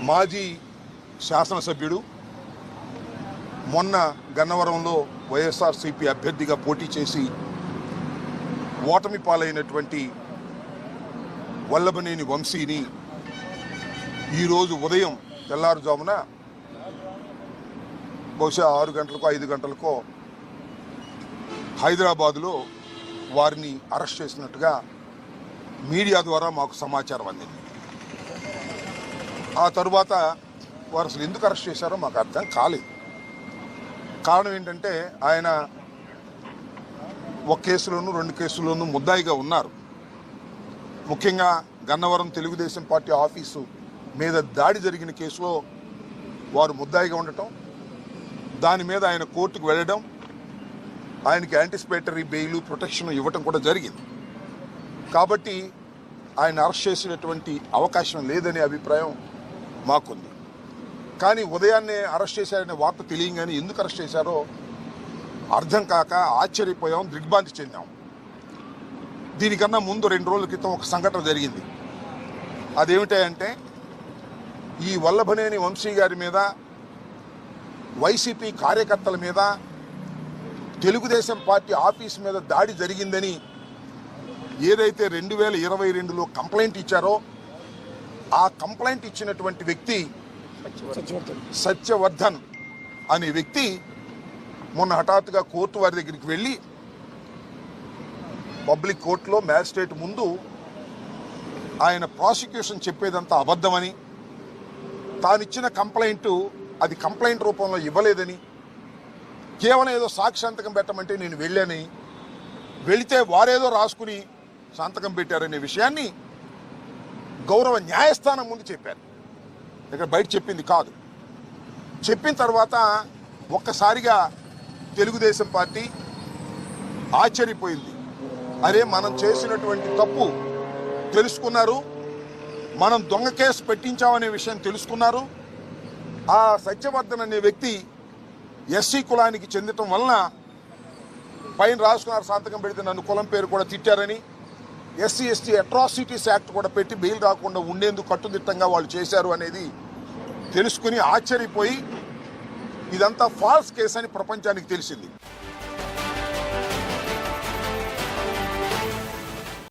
మాజీ శాసనసభ్యుడు మొన్న గన్నవరంలో వైఎస్ఆర్సీపీ అభ్యర్థిగా పోటీ చేసి ఓటమి పాలైనటువంటి వల్లభనేని వంశీని ఈరోజు ఉదయం తెల్లారుజామున బహుశా 6 గంటలకో 5 గంటలకో హైదరాబాదులో వారిని అరెస్ట్ చేసినట్టుగా మీడియా ద్వారా మాకు సమాచారం అందింది. ఆ తరువాత వారు అసలు ఎందుకు అరెస్ట్ చేశారో మాకు అర్థం కాలేదు. కారణం ఏంటంటే ఆయన ఒక కేసులోనూ 2 కేసుల్లోనూ ముద్దాయిగా ఉన్నారు. ముఖ్యంగా గన్నవరం తెలుగుదేశం పార్టీ ఆఫీసు మీద దాడి జరిగిన కేసులో వారు ముద్దాయిగా ఉండటం, దాని మీద ఆయన కోర్టుకు వెళ్ళడం, ఆయనకి యాంటిసిపేటరీ బెయిల్ ప్రొటెక్షన్ ఇవ్వటం కూడా జరిగింది. కాబట్టి ఆయన అరెస్ట్ చేసినటువంటి అవకాశం లేదనే అభిప్రాయం మాకుంది. కానీ ఉదయాన్నే అరెస్ట్ చేశారనే వార్త తెలియగానే ఎందుకు అరెస్ట్ చేశారో అర్థం కాక ఆశ్చర్యపోయాం, దిగ్భ్రాంతి చెందాం. దీనికన్నా ముందు 2 రోజుల క్రితం ఒక సంఘటన జరిగింది. అదేమిటంటే ఈ వల్లభనేని వంశీ గారి మీద, వైసీపీ కార్యకర్తల మీద, తెలుగుదేశం పార్టీ ఆఫీస్ మీద దాడి జరిగిందని ఏదైతే 2022లో కంప్లైంట్ ఇచ్చారో ఆ కంప్లైంట్ ఇచ్చినటువంటి వ్యక్తి సత్యవర్ధన్ అనే వ్యక్తి మొన్న హఠాత్తుగా కోర్టు వారి దగ్గరికి వెళ్ళి పబ్లిక్ కోర్టులో మ్యాజిస్ట్రేట్ ముందు ఆయన ప్రాసిక్యూషన్ చెప్పేదంతా అబద్ధమని, తానిచ్చిన కంప్లైంట్ అది కంప్లైంట్ రూపంలో ఇవ్వలేదని, కేవలం ఏదో సాక్షి సంతకం పెట్టమంటే నేను వెళ్ళాని, వెళితే వారేదో రాసుకుని సంతకం పెట్టారనే విషయాన్ని గౌరవ న్యాయస్థానం ముందు చెప్పారు. ఇక్కడ బయట చెప్పింది కాదు. చెప్పిన తర్వాత ఒక్కసారిగా తెలుగుదేశం పార్టీ ఆశ్చర్యపోయింది. అరే, మనం చేసినటువంటి తప్పు తెలుసుకున్నారు, మనం దొంగ కేసు పెట్టించామనే విషయం తెలుసుకున్నారు. ఆ సత్యవర్ధన్ అనే వ్యక్తి ఎస్సీ కులానికి చెందటం వలన పైన రాసుకున్నారు, సంతకం పెడితే నన్ను కులం పేరు కూడా తిట్టారని, ఎస్సీ ఎస్టీ అట్రాసిటీస్ యాక్ట్ కూడా పెట్టి బెయిల్ రాకుండా ఉండేందుకు కట్టుదిట్టంగా వాళ్ళు చేశారు అనేది తెలుసుకుని ఆశ్చర్యపోయి ఇదంతా ఫాల్స్ కేసు అని ప్రపంచానికి తెలిసింది.